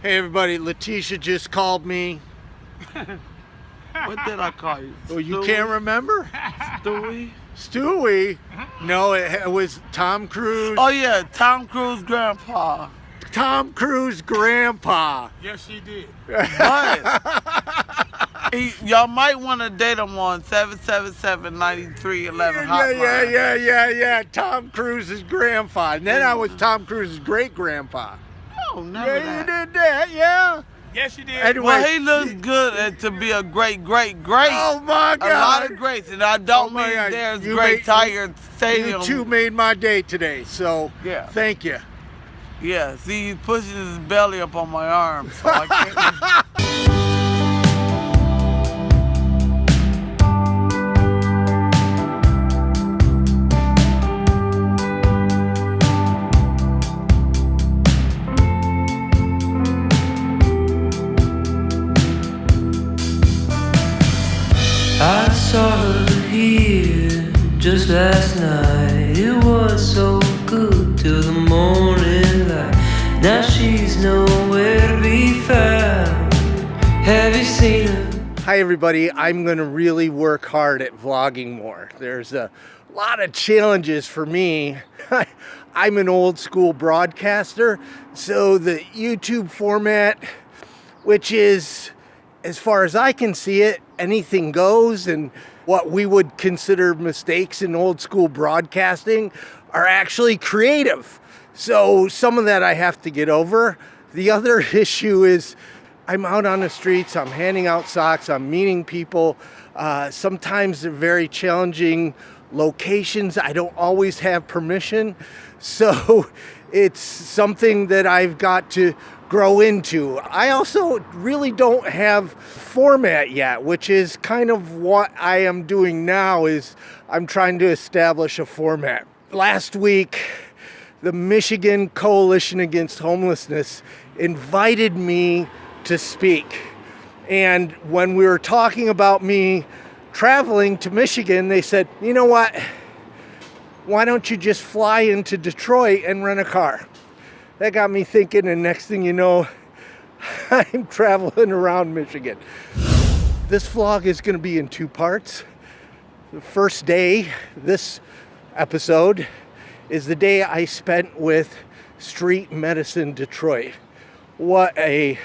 Hey everybody, Letitia just called me. What did I call you? Oh, you can't remember? Stewie? Stewie? No, it was Tom Cruise. Oh yeah, Tom Cruise grandpa. Tom Cruise grandpa. Yes, she did. But y'all might want to date him on 777-9311 hotline. Yeah. Tom Cruise's grandpa. And then I was Tom Cruise's great grandpa. Oh, never Yeah, that. you did that, yeah. Yes, you did. Anyway, Well, he looks good to be a great. Oh my God. A lot of greats, and I don't my mean God. there's You great made- Tiger Stadium. You two made my day today, so Yeah. thank you. Yeah, see, he's pushing his belly up on my arm, so I can't. I saw her here just last night. It was so good till the morning light. Now she's nowhere to be found. Have you seen her? Hi everybody, I'm going to really work hard at vlogging more. There's a lot of challenges for me. I'm an old school broadcaster, so the YouTube format, which is, as far as I can see it, anything goes, and what we would consider mistakes in old school broadcasting are actually creative. So some of that I have to get over. The other issue is I'm out on the streets, I'm handing out socks, I'm meeting people. Sometimes they're very challenging locations. I don't always have permission. So it's something that I've got to grow into. I also really don't have format yet, which is kind of what I am doing now. Is I'm trying to establish a format. Last week, the Michigan Coalition Against Homelessness invited me to speak. And when we were talking about me traveling to Michigan, they said, you know what? Why don't you just fly into Detroit and rent a car? That got me thinking, and next thing you know, I'm traveling around Michigan. This vlog is going to be in two parts. The first day, this episode, is the day I spent with Street Medicine Detroit. What a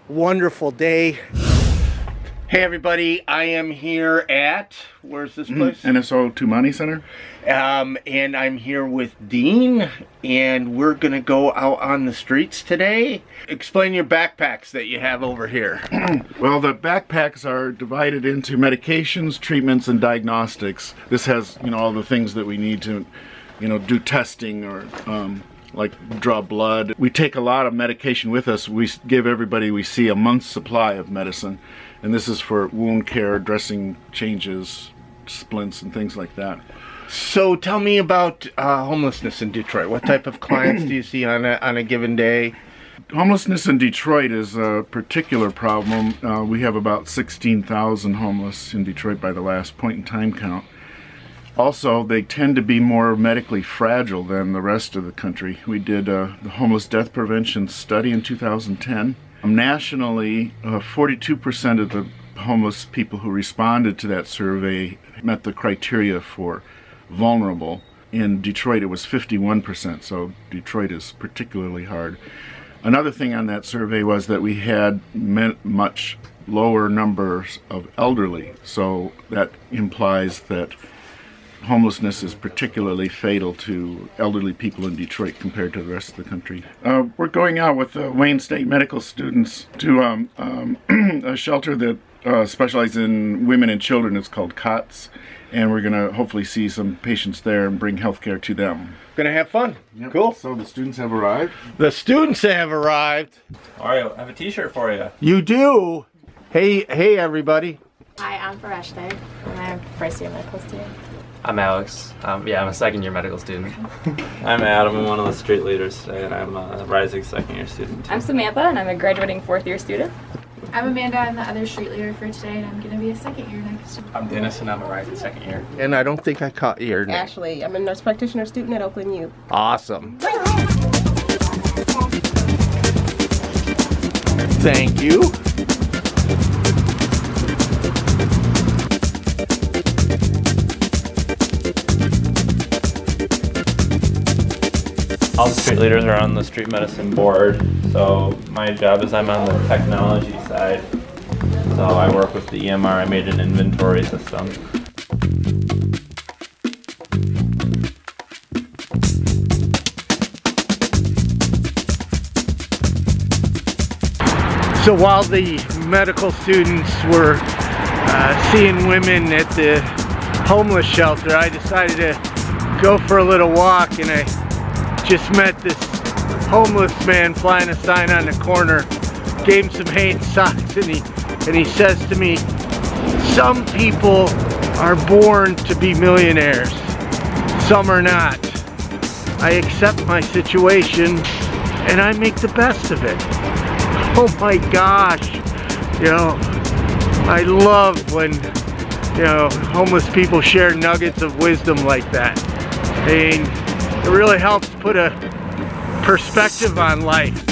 wonderful day. Hey everybody, I am here at, where's this place? NSO Tumani Center. And I'm here with Dean, and we're gonna go out on the streets today. Explain your backpacks that you have over here. Well, the backpacks are divided into medications, treatments, and diagnostics. This has, all the things that we need to, do testing or like draw blood. We take a lot of medication with us. We give everybody we see a month's supply of medicine. And this is for wound care, dressing changes, splints, and things like that. So tell me about homelessness in Detroit. What type of clients do you see on a given day? Homelessness in Detroit is a particular problem. We have about 16,000 homeless in Detroit by the last point-in-time count. Also, they tend to be more medically fragile than the rest of the country. We did the homeless death prevention study in 2010. Nationally, 42% of the homeless people who responded to that survey met the criteria for vulnerable. In Detroit, it was 51%, so Detroit is particularly hard. Another thing on that survey was that we had much lower numbers of elderly, so that implies that homelessness is particularly fatal to elderly people in Detroit compared to the rest of the country. We're going out with Wayne State medical students to a shelter that specializes in women and children. It's called COTS, and we're going to hopefully see some patients there and bring health care to them. Gonna have fun. Yep. Cool. So the students have arrived. The students have arrived. Mario, I have a t-shirt for you. You do. Hey everybody. Hi, I'm Fareshte, and I'm first year medical student. I'm Alex. I'm a second year medical student. I'm Adam. I'm one of the street leaders today, and I'm a rising second year student. I'm Samantha, and I'm a graduating fourth year student. I'm Amanda. I'm the other street leader for today, and I'm going to be a second year next year. I'm Dennis, and I'm a rising second year. And I don't think I caught your name. Ashley. I'm a nurse practitioner student at Oakland U. Awesome. Thank you. All the street leaders are on the street medicine board, so my job is I'm on the technology side. So I work with the EMR, I made an inventory system. So while the medical students were seeing women at the homeless shelter, I decided to go for a little walk, and I just met this homeless man flying a sign on the corner. Gave him some Hanes socks, and he says to me, "Some people are born to be millionaires, some are not. I accept my situation and I make the best of it." Oh my gosh, you know, I love when, you know, homeless people share nuggets of wisdom like that. I mean, it really helps put a perspective on life.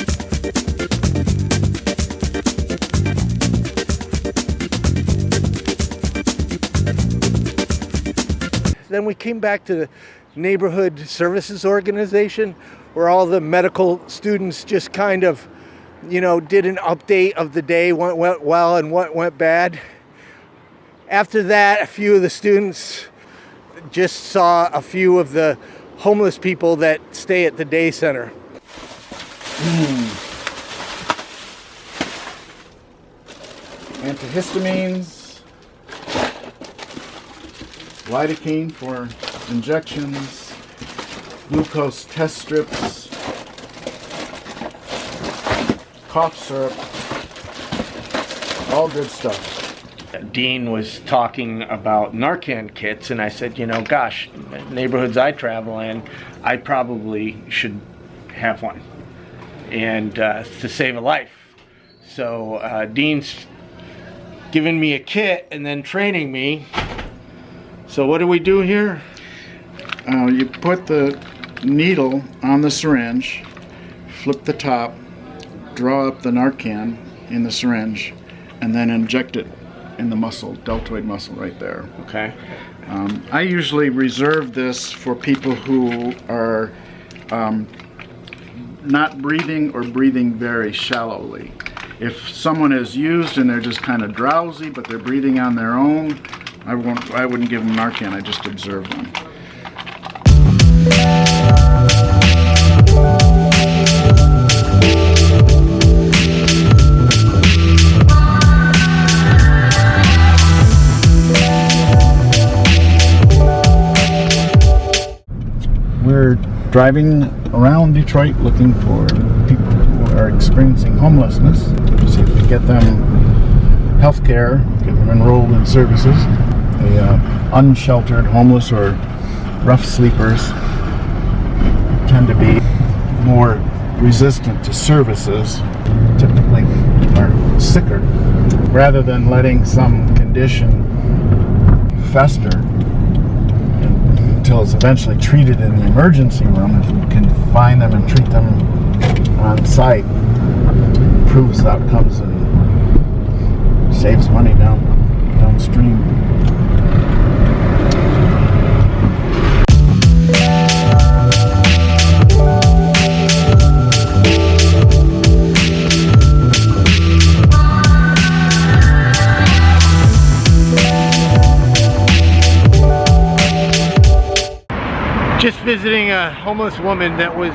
Then we came back to the neighborhood services organization, where all the medical students just kind of, you know, did an update of the day, what went well and what went bad. After that, a few of the students just saw a few of the homeless people that stay at the day center. Antihistamines, lidocaine for injections, glucose test strips, cough syrup, all good stuff. Dean was talking about Narcan kits, and I said, you know, gosh, neighborhoods I travel in, I probably should have one, and to save a life. So Dean's giving me a kit and then training me. So what do we do here? You put the needle on the syringe, flip the top, draw up the Narcan in the syringe, and then inject it in the muscle, deltoid muscle right there. Okay. I usually reserve this for people who are not breathing or breathing very shallowly. If someone is used and they're just kind of drowsy, but they're breathing on their own, I wouldn't give them Narcan, I just observe them. We're driving around Detroit looking for people who are experiencing homelessness, to see if we get them health care, get them enrolled in services. The unsheltered homeless or rough sleepers tend to be more resistant to services, typically are sicker. Rather than letting some condition fester until it's eventually treated in the emergency room, if we can find them and treat them on site, it improves outcomes and saves money downstream. Just visiting a homeless woman that was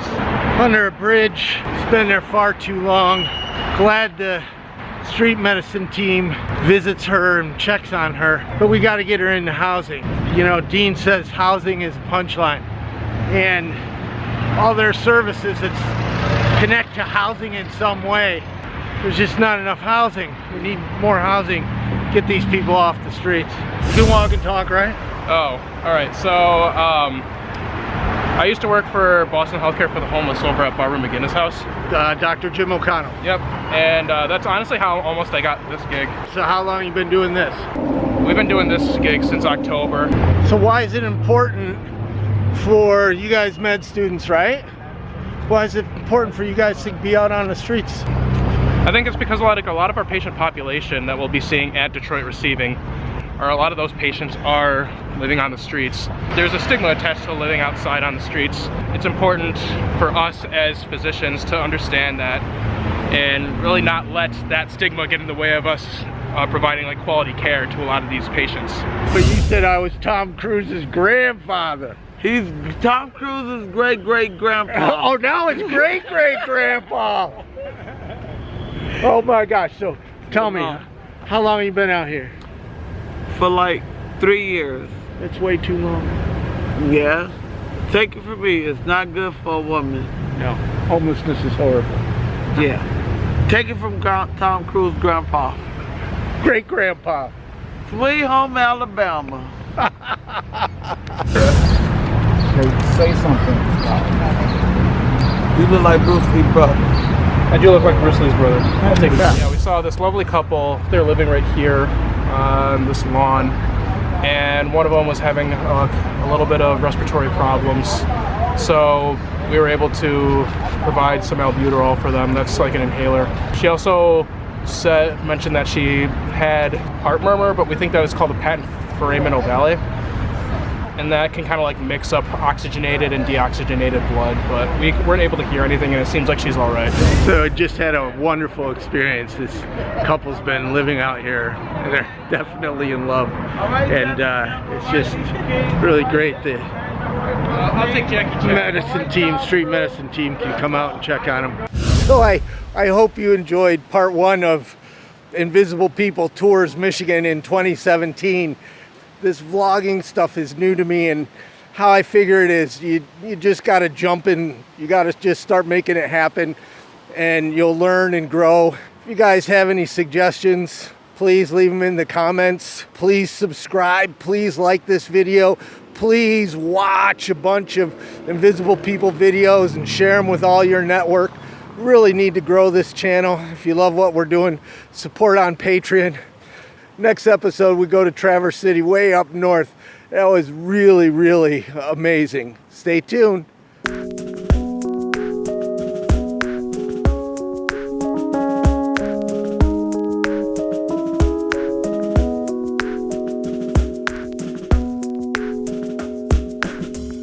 under a bridge. She's been there far too long. Glad the street medicine team visits her and checks on her, but we got to get her into housing. You know, Dean says housing is a punchline, and all their services that connect to housing in some way, there's just not enough housing. We need more housing. Get these people off the streets. You can walk and talk, right? Oh, all right. So I used to work for Boston Healthcare for the Homeless over at Barbara McGinnis' house. Dr. Jim O'Connell. Yep, and that's honestly how almost I got this gig. So how long have you been doing this? We've been doing this gig since October. So why is it important for you guys med students, right? Why is it important for you guys to be out on the streets? I think it's because a lot of our patient population that we'll be seeing at Detroit Receiving, or a lot of those patients are living on the streets. There's a stigma attached to living outside on the streets. It's important for us as physicians to understand that and really not let that stigma get in the way of us providing like quality care to a lot of these patients. But you said I was Tom Cruise's grandfather. He's Tom Cruise's great-great-grandpa. Oh, now it's great-great-grandpa. Oh my gosh, so tell me, how long have you been out here? For like 3 years. That's way too long. Yeah. Take it from me, it's not good for a woman. No, homelessness is horrible. Yeah. Take it from Tom Cruise grandpa. Great-grandpa. Sweet home Alabama. Say something. You look like Bruce Lee's brother. I do look like Bruce Lee's brother. I'll take it. Yeah, we saw this lovely couple. They're living right here on this lawn, and one of them was having a little bit of respiratory problems. So we were able to provide some albuterol for them. That's like an inhaler. She also mentioned that she had heart murmur, but we think that is called a patent foramen ovale. And that can kind of like mix up oxygenated and deoxygenated blood, but we weren't able to hear anything, and it seems like she's all right. So I just had a wonderful experience. This couple's been living out here, and they're definitely in love, and it's just really great that I'll take Jackie. Street medicine team can come out and check on them. So I hope you enjoyed part 1 of Invisible People Tours Michigan in 2017. This vlogging stuff is new to me, and how I figure it is you just got to jump in, you got to just start making it happen, and you'll learn and grow. If you guys have any suggestions, please leave them in the comments. Please subscribe, please like this video, please watch a bunch of Invisible People videos and share them with all your network. We really need to grow this channel. If you love what we're doing, support on Patreon. Next episode, we go to Traverse City, way up north. That was really, really amazing. Stay tuned.